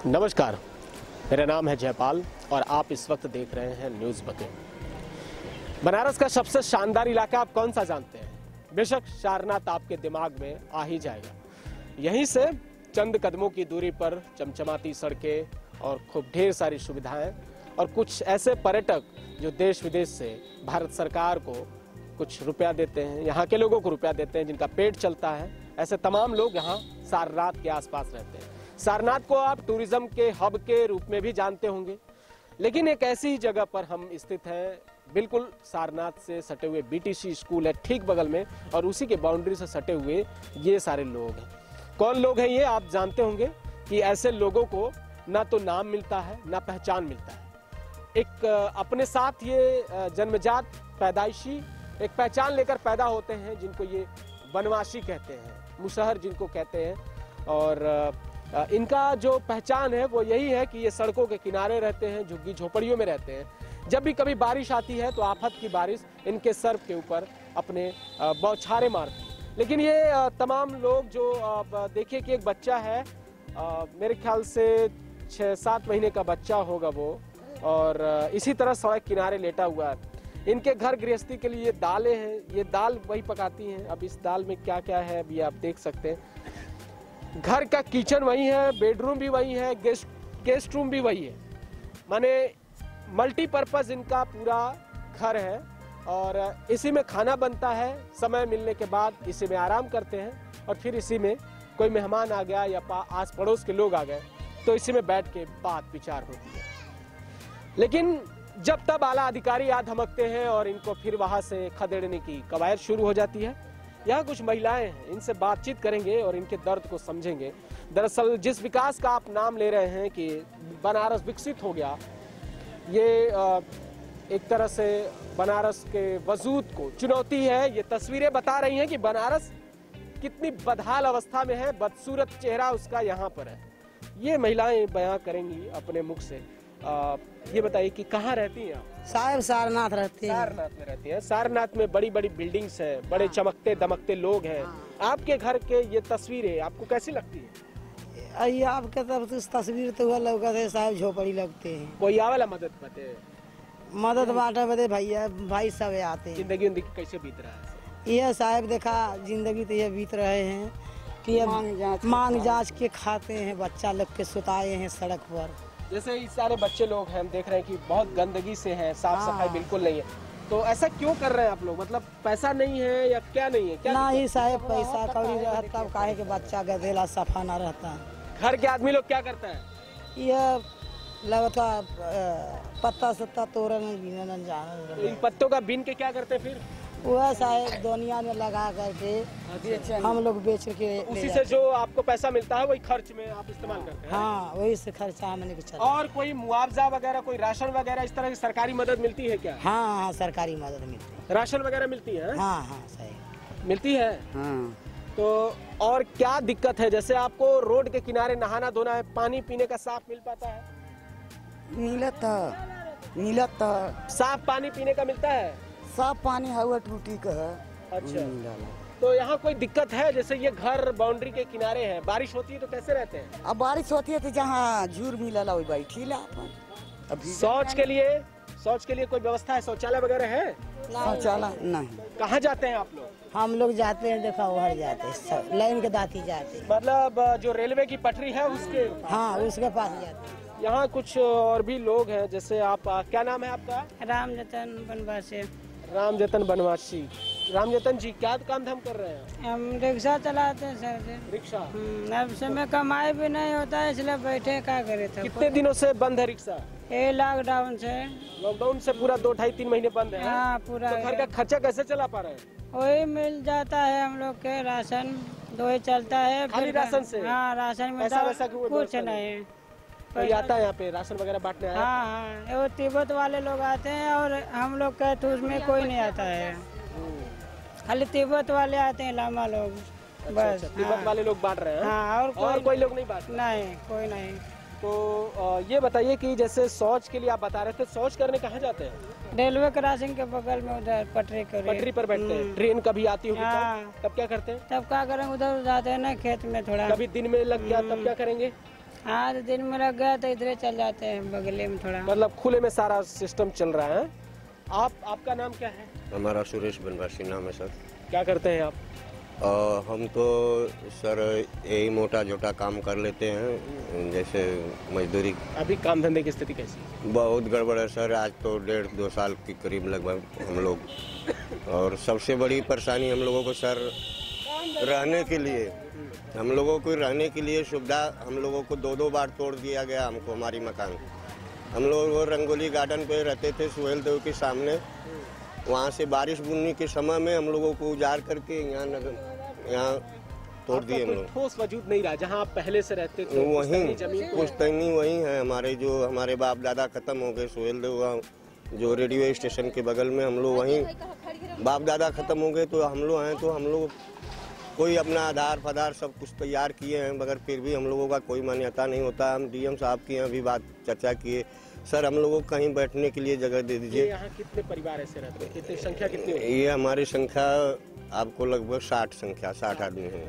नमस्कार, मेरा नाम है जयपाल और आप इस वक्त देख रहे हैं न्यूज़ बकेट। बनारस का सबसे शानदार इलाका आप कौन सा जानते हैं? बेशक सारनाथ आपके दिमाग में आ ही जाएगा। यहीं से चंद कदमों की दूरी पर चमचमाती सड़कें और खूब ढेर सारी सुविधाएं और कुछ ऐसे पर्यटक जो देश विदेश से भारत सरकार को कुछ रुपया देते हैं, यहाँ के लोगों को रुपया देते हैं, जिनका पेट चलता है। ऐसे तमाम लोग यहाँ सारनाथ के आसपास रहते हैं। सारनाथ को आप टूरिज्म के हब के रूप में भी जानते होंगे, लेकिन एक ऐसी जगह पर हम स्थित हैं, बिल्कुल सारनाथ से सटे हुए बीटीसी स्कूल है ठीक बगल में, और उसी के बाउंड्री से सटे हुए ये सारे लोग हैं। कौन लोग हैं ये आप जानते होंगे कि ऐसे लोगों को ना तो नाम मिलता है ना पहचान मिलता है। एक अपने साथ ये जन्मजात पैदाइशी एक पहचान लेकर पैदा होते हैं, जिनको ये बनवासी कहते हैं, मुसहर जिनको कहते हैं। और इनका जो पहचान है वो यही है कि ये सड़कों के किनारे रहते हैं, झुग्गी झोपड़ियों में रहते हैं। जब भी कभी बारिश आती है तो आफत की बारिश इनके सर के ऊपर अपने बौछारें मारती है। लेकिन ये तमाम लोग जो देखिए कि एक बच्चा है, मेरे ख्याल से 6-7 महीने का बच्चा होगा वो, और इसी तरह सड़क किनारे लेटा हुआ है। इनके घर गृहस्थी के लिए दालें हैं, ये दाल वही पकाती हैं। अब इस दाल में क्या क्या है अभी आप देख सकते हैं। घर का किचन वही है, बेडरूम भी वही है, गेस्ट रूम भी वही है, माने मल्टीपर्पज इनका पूरा घर है। और इसी में खाना बनता है, समय मिलने के बाद इसी में आराम करते हैं, और फिर इसी में कोई मेहमान आ गया या आस पड़ोस के लोग आ गए तो इसी में बैठ के बात विचार होती है। लेकिन जब तब आला अधिकारी आ धमकते हैं और इनको फिर वहां से खदेड़ने की कवायद शुरू हो जाती है। यहाँ कुछ महिलाएं हैं, इनसे बातचीत करेंगे और इनके दर्द को समझेंगे। दरअसल जिस विकास का आप नाम ले रहे हैं कि बनारस विकसित हो गया, ये एक तरह से बनारस के वजूद को चुनौती है। ये तस्वीरें बता रही हैं कि बनारस कितनी बदहाल अवस्था में है, बदसूरत चेहरा उसका यहाँ पर है। ये महिलाएं बयां करेंगी अपने मुख से। ये बताइए कि कहाँ रहती हैं आप? साहब सारनाथ रहते हैं। सारनाथ में रहती हैं। सारनाथ में बड़ी बड़ी बिल्डिंग्स हैं, बड़े चमकते दमकते लोग हैं। आपके घर के ये तस्वीरें आपको कैसी लगती है? ये आपके तरफ से तस्वीर तो हुआ लौका थे साहब, झोपड़ी लगते हैं। कोई आवेला मदद बते? मदद बांटे बदे भैया भाई सब आते हैं। जिंदगी कैसे बीत रहा है? ये साहब देखा जिंदगी तो ये बीत रहे हैं कि ये मांग जांच के खाते हैं, बच्चा लोग के सुताए हैं सड़क पर। जैसे इस सारे बच्चे लोग हैं, हम देख रहे हैं कि बहुत गंदगी से हैं, साफ सफाई बिल्कुल नहीं है। तो ऐसा क्यों कर रहे हैं आप लोग? मतलब पैसा नहीं है या क्या नहीं है? क्या ना ही साहब पैसा कौड़ी रहता, काहे के बच्चा गधेला सफा ना रहता। घर के आदमी लोग क्या करता है? ये लगता पत्ता सत्ता तोड़न बीनन जाना। इन पत्तों का बीन के क्या करते हैं फिर? वह साहब दुनिया में लगा करके हम लोग बेच के उसी से जो आपको पैसा मिलता है वही खर्च में आप इस्तेमाल करते हैं? हाँ, वही से खर्चा हमने के चला। और कोई मुआवजा वगैरह, कोई राशन वगैरह इस तरह की सरकारी मदद मिलती है क्या? हाँ हाँ, सरकारी मदद मिलती है। राशन वगैरह मिलती है? हाँ हाँ सही मिलती है। हाँ। तो और क्या दिक्कत है? जैसे आपको रोड के किनारे नहाना धोना है, पानी पीने का साफ मिल पाता है? मिलता साफ पानी पीने का मिलता है? सब पानी हवा टूटी का है। अच्छा, तो यहाँ कोई दिक्कत है? जैसे ये घर बाउंड्री के किनारे है, बारिश होती है तो कैसे रहते हैं? अब बारिश होती है तो जहाँ झूर मिला वही बैठी ला। शौच के लिए कोई व्यवस्था है? शौचालय वगैरह है? शौचालय नहीं। कहाँ जाते हैं आप लोग? हम लोग जाते हैं, देखा उधर जाते हैं, लाइन के दाती जाते हैं। मतलब जो रेलवे की पटरी है उसके? हाँ, उसके पास जाते हैं। यहाँ कुछ और भी लोग हैं, जैसे आप, क्या नाम है आपका? रामजतन बनवासी। रामजतन बनवासी। रामजतन जी, क्या काम धाम कर रहे हैं? हम रिक्शा चलाते हैं सर। रिक्शा? अब समय कमाई भी नहीं होता है, इसलिए बैठे क्या करे थे। कितने दिनों से बंद है रिक्शा? ये लॉकडाउन से। लॉकडाउन से पूरा 2-2.5-3 महीने बंद है? हाँ पूरा। तो घर का खर्चा कैसे चला पा रहे हैं? वही मिल जाता है हम लोग के, राशन दो ही चलता है। खाली राशन से? हाँ, राशन मिलता है, कुछ नहीं। कोई आता है यहाँ पे राशन वगैरह बांटने आया? हाँ हाँ, वो तिब्बत वाले लोग आते हैं और हम लोग के तो उसमें कोई नहीं आता है, खाली तिब्बत वाले आते हैं, लामा लोग बस। तिब्बत वाले लोग बांट रहे हैं? हाँ, और कोई लोग नहीं बांट? नहीं, कोई नहीं। तो ये बताइए कि जैसे शौच के लिए आप बता रहे थे, शौच करने कहाँ जाते हैं? रेलवे क्रॉसिंग के बगल में, उधर पटरी पर बैठते हैं। ट्रेन कभी आती होगी तब क्या करते हैं? तब क्या करेंगे, उधर जाते हैं ना खेत में, थोड़ा कभी दिन में लग गया तब क्या करेंगे? हाँ तो दिन में लग गया तो इधर चल जाते हैं बगले में थोड़ा। मतलब खुले में सारा सिस्टम चल रहा है। आपका नाम क्या है? हमारा सुरेश बनवासी नाम है सर। क्या करते हैं आप? हम तो सर यही मोटा जोटा काम कर लेते हैं, जैसे मजदूरी। अभी काम धंधे की स्थिति कैसी है? बहुत गड़बड़ है सर। आज तो 1.5-2 साल के करीब लगभग हम लोग, और सबसे बड़ी परेशानी हम लोगों को सर रहने के लिए, हम लोगों को रहने के लिए सुविधा हम लोगों को 2-2 बार तोड़ दिया गया हमको हमारी मकान। हम लोग वो रंगोली गार्डन पे रहते थे सुहेल देव के सामने, वहाँ से बारिश बुनने के समय में हम लोगों को उजाड़ करके यहाँ तोड़ दिए हम लोग। ठोस वजूद नहीं रहा जहाँ आप पहले से रहते थे, वहीं जमीन पुश्तैनी वहीं है हमारे, जो हमारे बाप दादा खत्म हो गए सुहेल देव जो रेडियो स्टेशन के बगल में, हम लोग वहीं बाप दादा खत्म हो गए तो हम लोग हैं। तो हम लोग कोई अपना आधार फधार सब कुछ तैयार किए हैं, मगर फिर भी हम लोगों का कोई मान्यता नहीं होता। हम डीएम साहब के यहाँ भी बात चर्चा किए, सर हम लोगों को कहीं बैठने के लिए जगह दे दीजिए। यहाँ कितने परिवार ऐसे रहते हैं? कितनी संख्या कितनी है? ये हमारी संख्या आपको लगभग 60 आदमी हैं।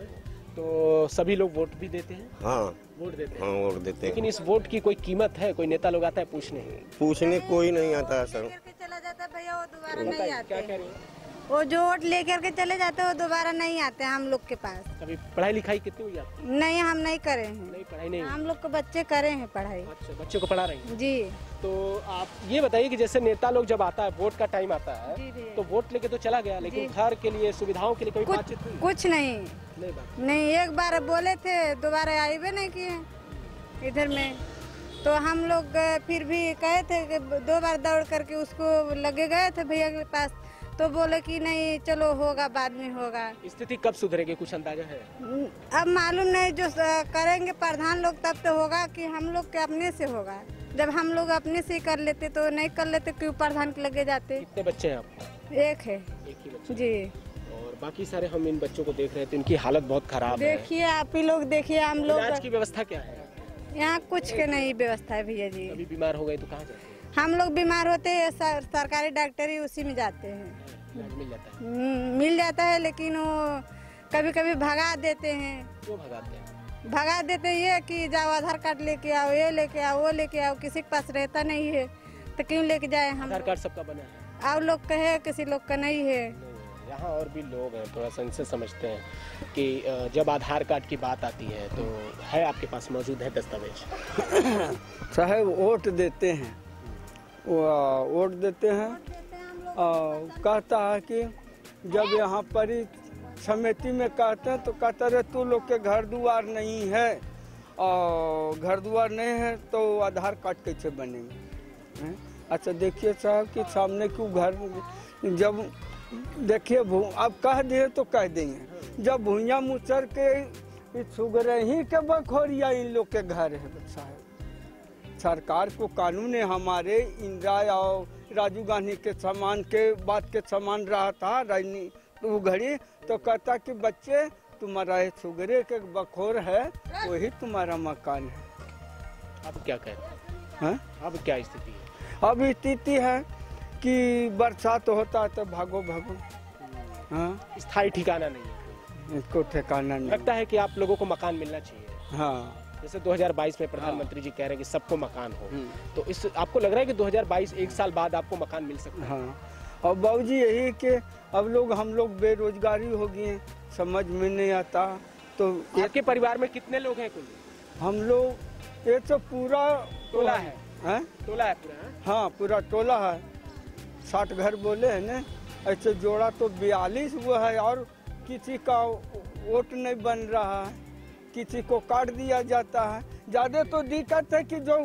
तो सभी लोग वोट भी देते हैं? हाँ वोट देते हैं। हाँ वोट देते हैं। लेकिन इस वोट की कोई कीमत है? कोई नेता लोग आता है पूछने कोई नहीं आता सर। चला जाता भैया, वो दोबारा नहीं क्या आते। कह रही है? वो जो वोट लेकर के चले जाते वो दोबारा नहीं आते हम लोग के पास। कभी पढ़ाई लिखाई कितनी हुई आपकी? नहीं, हम नहीं करे हैं। नहीं, पढ़ाई नहीं हुई। हम लोग के बच्चे करे हैं पढ़ाई। अच्छा, बच्चों को पढ़ा रही हैं। जी। तो आप ये बताइए कि जैसे नेता लोग जब आता है, वोट का टाइम आता है, जी, जी। तो वोट लेके तो चला गया, लेकिन घर के लिए सुविधाओं के लिए कोई बातचीत हुई? कुछ नहीं। नहीं बात। नहीं, एक बार बोले थे, दोबारा आए भी नहीं किए इधर में। तो हम लोग फिर भी कहे थे कि 2 बार दौड़ करके उसको लगे गए थे भैया के पास, तो बोले कि नहीं चलो होगा, बाद में होगा। स्थिति कब सुधरेगी, कुछ अंदाजा है? अब मालूम नहीं, जो करेंगे प्रधान लोग तब तो होगा कि हम लोग के अपने से होगा। जब हम लोग अपने से कर लेते तो नहीं कर लेते, क्यों प्रधान के लगे जाते। कितने बच्चे हैं आपको? एक है। एक ही बच्चे? जी। और बाकी सारे हम इन बच्चों को देख रहे हैं तो इनकी हालत बहुत खराब है। देखिए आप ही लोग देखिए, हम लोग इलाज की व्यवस्था क्या है? यहाँ कुछ के नहीं व्यवस्था है भैया जी। कभी बीमार हो गए तो कहाँ जाते हैं? हम लोग बीमार होते हैं सरकारी डॉक्टरी उसी में जाते हैं। इलाज मिल जाता है? मिल जाता है, लेकिन वो कभी कभी भगा देते हैं। क्यों भगाते हैं? भगा देते हैं ये कि जाओ आधार कार्ड लेके आओ, ये लेके आओ, वो लेके आओ। किसी के पास रहता नहीं है तो क्यों लेके जाए हम। आधार कार्ड सबका बना है? और लोग कहे किसी लोग का नहीं है। यहाँ और भी लोग हैं, थोड़ा सा इनसे समझते हैं कि जब आधार कार्ड की बात आती है तो है आपके पास मौजूद है दस्तावेज? साहब वोट देते हैं, वोट देते हैं। कहता है कि जब यहाँ पर समिति में कहते हैं तो कहता रहे तू लोग के घर द्वार नहीं है, और घर द्वार नहीं है तो आधार कार्ड कैसे बनेंगे हैं? अच्छा देखिए साहब कि सामने क्यों घर, जब देखिए अब कह दिए तो कह देंगे, जब भूया मुसर के सुगरे ही के बखोरिया इन लोग के घर है साहब। सरकार को कानून है हमारे इंदिरा और राजीव गांधी के समान के बात के समान रहा था राजनीति वो घड़ी, तो कहता कि बच्चे तुम्हारा सुगरे के बखोर है वही तुम्हारा मकान है। अब क्या कहते हैं? अब क्या स्थिति है? अब स्थिति है कि बरसात होता है तो भागो भागो। हाँ, स्थायी ठिकाना नहीं है, इसको ठिकाना नहीं। लगता है कि आप लोगों को मकान मिलना चाहिए। हाँ, जैसे 2022 में प्रधानमंत्री जी कह रहे हैं कि सबको मकान हो, तो इस आपको लग रहा है कि 2022 एक साल बाद आपको मकान मिल सकता है? हाँ। और बाबूजी यही कि अब हम लोग बेरोजगारी हो गए, समझ में नहीं आता। तो आपके परिवार में कितने लोग हैं कुल? हम लोग ये तो पूरा टोला है? हैं? टोला है पूरा? हाँ पूरा टोला है। 60 घर बोले हैं ना, ऐसे जोड़ा तो 42 वो है, और किसी का वोट नहीं बन रहा है, किसी को काट दिया जाता है। ज्यादा तो दिक्कत है कि जो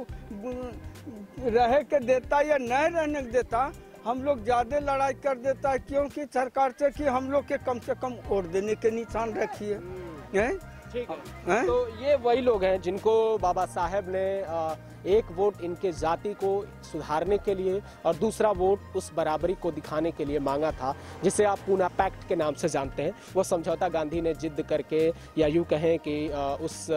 रहे के देता या नहीं रहने देता, हम लोग ज्यादा लड़ाई कर देता है, क्योंकि सरकार से कि हम लोग के कम से कम वोट देने के निशान रखिए। ठीक है। तो ये वही लोग हैं जिनको बाबा साहेब ने एक वोट इनके जाति को सुधारने के लिए और दूसरा वोट उस बराबरी को दिखाने के लिए मांगा था, जिसे आप पूना पैक्ट के नाम से जानते हैं। वो समझौता गांधी ने जिद करके, या यूँ कहें कि उस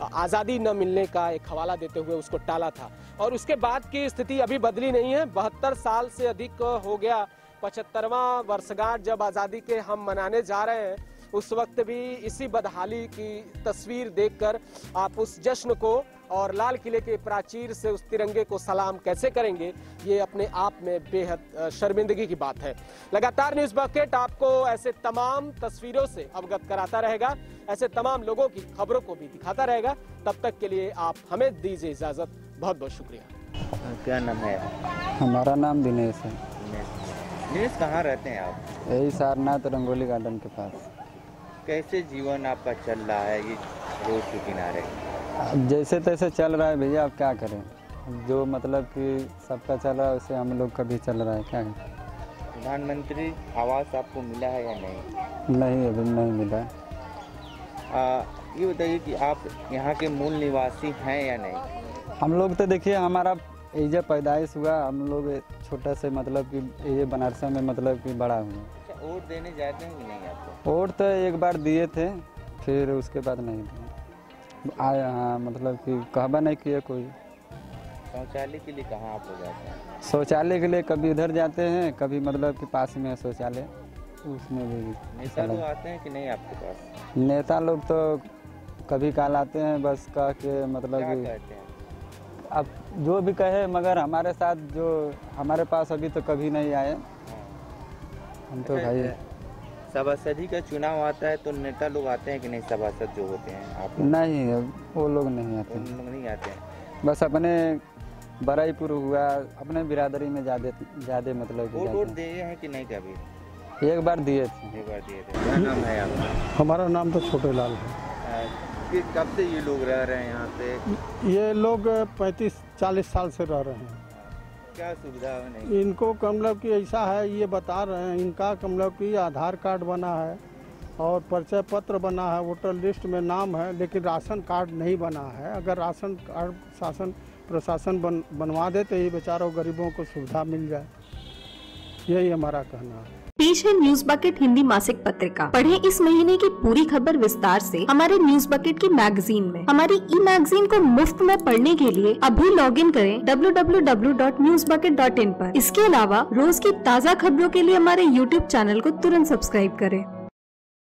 आज़ादी न मिलने का एक हवाला देते हुए उसको टाला था। और उसके बाद की स्थिति अभी बदली नहीं है। 72 साल से अधिक हो गया, 75वां वर्षगांठ जब आज़ादी के हम मनाने जा रहे हैं, उस वक्त भी इसी बदहाली की तस्वीर देखकर आप उस जश्न को और लाल किले के प्राचीर से उस तिरंगे को सलाम कैसे करेंगे, ये अपने आप में बेहद शर्मिंदगी की बात है। लगातार न्यूज़ बकेट आपको ऐसे तमाम तस्वीरों से अवगत कराता रहेगा, ऐसे तमाम लोगों की खबरों को भी दिखाता रहेगा। तब तक के लिए आप हमें दीजिए इजाजत। बहुत बहुत शुक्रिया। क्या नाम है? हमारा नाम दिनेश है। दिनेश, कहाँ रहते हैं आप? यही सारनाथ रंगोली गार्डन के पास। कैसे जीवन आपका चल रहा है ये रोड के किनारे? अब जैसे तैसे चल रहा है भैया, अब क्या करें। जो मतलब कि सबका चल रहा है वैसे हम लोग का भी चल रहा है, क्या करें। प्रधानमंत्री आवास आपको मिला है या नहीं? नहीं, अभी नहीं मिला। ये बताइए कि आप यहाँ के मूल निवासी हैं या नहीं? हम लोग तो देखिए, हमारा एजा पैदाइश हुआ, हम लोग छोटा से मतलब कि ये बनारसा में मतलब कि बड़ा हुआ। वोट देने जाते हैं कि नहीं आपको? वोट तो एक बार दिए थे, फिर उसके बाद नहीं दिए। आया हाँ, मतलब कि कहबा नहीं किया कोई। शौचालय के लिए कहाँ आप लोग जाते हैं? शौचालय के लिए कभी इधर जाते हैं, कभी मतलब कि पास में है शौचालय, उसमें भी। नेता लोग आते हैं कि नहीं आपके पास? नेता लोग तो कभी काल आते हैं, बस कह के मतलब क्या कि कहते हैं? अब जो भी कहे, मगर हमारे साथ जो हमारे पास अभी तो कभी नहीं आए। हम तो भाई सभासदी का चुनाव आता है तो नेता लोग आते हैं कि नहीं? सभासद जो होते हैं आप लोग? नहीं, वो लोग नहीं आते। उन लोग नहीं आते हैं। बस अपने बराईपुर हुआ, अपने बिरादरी में ज़्यादा मतलब कि वोट दिए हैं कि नहीं कभी? एक बार दिए थे। एक बार दिए थे। क्या नाम है आपका? हमारा नाम तो छोटे लाल है। कब से ये लोग रह रहे हैं यहाँ पे? ये लोग 35-40 साल से रह रहे हैं। क्या सुविधा है नहीं? इनको मतलब कि ऐसा है, ये बता रहे हैं, इनका मतलब कि आधार कार्ड बना है और परिचय पत्र बना है, वोटर लिस्ट में नाम है, लेकिन राशन कार्ड नहीं बना है। अगर राशन कार्ड शासन प्रशासन बनवा दे तो ये बेचारों गरीबों को सुविधा मिल जाए, यही हमारा कहना है। पेश है न्यूज बकेट हिंदी मासिक पत्रिका। पढ़ें इस महीने की पूरी खबर विस्तार से हमारे न्यूज बकेट की मैगजीन में। हमारी ई मैगजीन को मुफ्त में पढ़ने के लिए अभी लॉगिन करें www.newsbucket.in पर। इसके अलावा रोज की ताज़ा खबरों के लिए हमारे YouTube चैनल को तुरंत सब्सक्राइब करें।